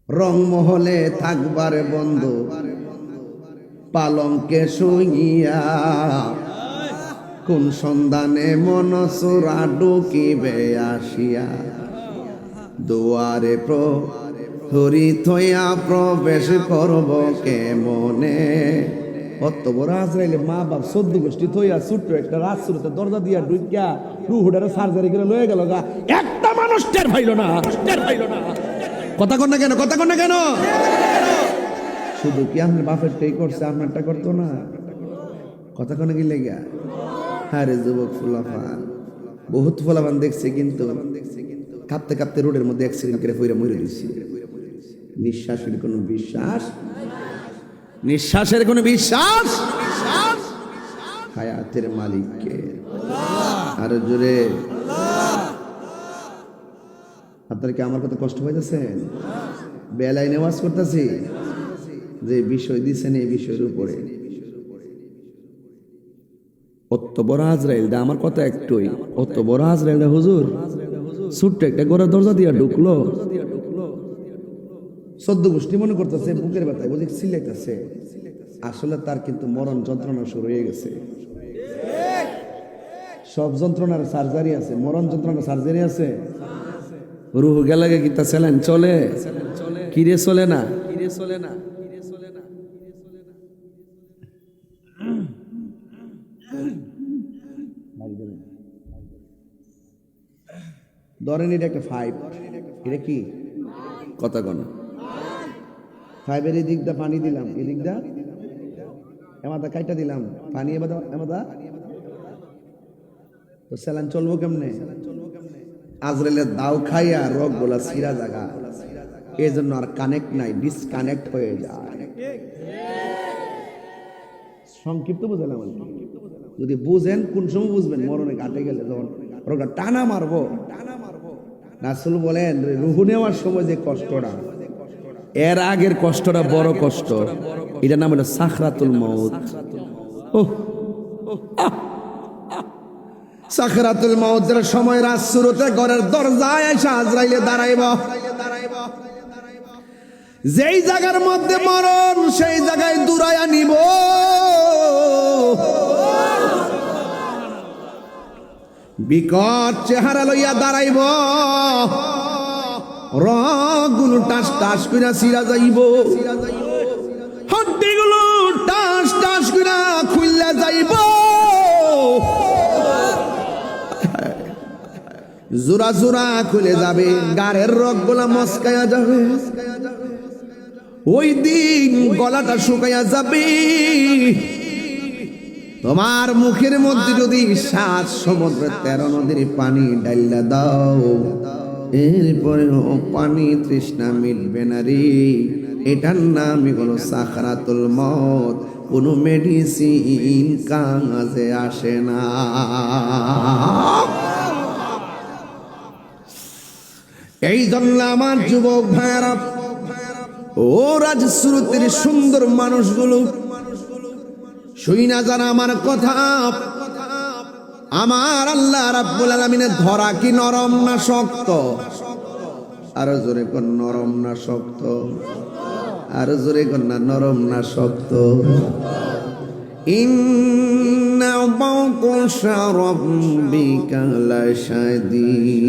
রংমহলে থাকবার বন্ধু পালঙ্কে শুইয়া, কোন সন্ধানে মন চোরা ঢুকিবে আসিয়া, দুয়ারে প্রহরী থইয়া প্রবেশ করব কেমনে। অত বড় আজরাইলে মা বাপ 14 গোষ্ঠী থইয়া ছোট্ট একটা রাজসুরতে দরজা দিয়া ঢুকিয়া রুহুডারে সার্জারি করে লয়ে গেল গা। একটা মানুষ টের পাইল না। কথা কন না কেন, কথা কন না কেন? শুধু কি আপনার বাপেরটাই করছে, আপনারটা করতো না? কথা কনে কি লেগা? হ্যাঁ রে যুবক ফুলাফান, বহুত ফুলাফান দেখছে, কিন্তু কাঁপতে কাঁপতে রোডের মধ্যে অ্যাক্সিডেন্ট করে পইরা মরে দিচ্ছে। নিঃশ্বাসের কোনো বিশ্বাস, নিঃশ্বাসের কোনো বিশ্বাস, হায়াতের মালিককে। আরো জোরে। আপনারা কি আমার কথা কষ্ট পাইতেছেন? বেলায় নেওয়াজ করতেছি, যে বিষয় দিচ্ছেন এই বিষয়ের উপরে। অত বড় আজরাইল দা, আমার কথা একটুই, অত বড় আজরাইল দা হুজুর ছোট্ট একটা ঘরের দরজা দিয়া ঢুকলো। 14 গোষ্ঠী মনে করতেছে বুকের ব্যথায় বুঝে সিলাইতেছে, আসলে তার কিন্তু মরণ যন্ত্রণা শুরু হয়ে গেছে। সব যন্ত্রণার সার্জারি আছে, মরণ যন্ত্রণার সার্জারি আছে। রুহ গেলে কি তা স্যালাইন চলে? কিরে চলে না? ধরেন এটা একটা 5, এটা কি কথা কন? 5-এর এই দিকটা পানি দিলাম, এই দিকটা এমাদা কাইটা দিলাম পানি, এমাদা তো স্যালাইন চলবো কেমনে? আজরাইলের দাও খাইয়া রোগ বলা সিরা জায়গা, এই জন্য আর কানেক্ট নাই, ডিসকানেক্ট হয়ে যায়। সংক্ষিপ্ত বুঝলাম। যদি বুঝেন কোন সময় বুঝবেন, মরণে ঘাটে গেলে যখন রোগটা টানা মারবো। রাসূল বলেন রুহু নেওয়ার সময় যে কষ্টটা, এর আগের কষ্টটা বড় কষ্ট। এটার নাম হলো সাকরাতুল মউত। সাকরাতুল মউতের সময় রাত শুরুতে ঘরের দরজায় এসে আজরাইলে দাঁড়াইব। যেই জায়গার মধ্যে মরণ, সেই জায়গায় দূরাইয়া নিব। বিকট চেহারা লইয়া দাঁড়াইব, রগগুলো টাস টাস কইরা ছিড়া যাইব, হড্ডিগুলো টাস টাস কইরা খুইলা যাইব, জোড়া জোড়া খুলে যাবে, গাড়ের রগগুলা মস্কায়া যাবে। ওই দিন গলাটা শুকাইয়া যাবে। তোমার মুখের মধ্যে যদি 7 সমুদ্রের 13 নদীর পানি ডাইলা দাও, এরপরেও পানি তৃষ্ণা মিটবে না রে। এটার নামই হলো সাকরাতুল মউত। কোনো মেডিসিন কাজে আসে না। এই জন্য আমার যুবক ভাইরা, ও রাজশ্রুতির সুন্দর মানুষগুলো, শুই না জানা আমার কথা। আমার আল্লাহ রাব্বুল আলামিনের ধরা কি নরম না শক্ত? আরো জোরে কোন নরম না শক্ত? আরো জোরে কোন না নরম না শক্ত? ইন্না বাতাশা রাব্বিকা লাশাদীদ।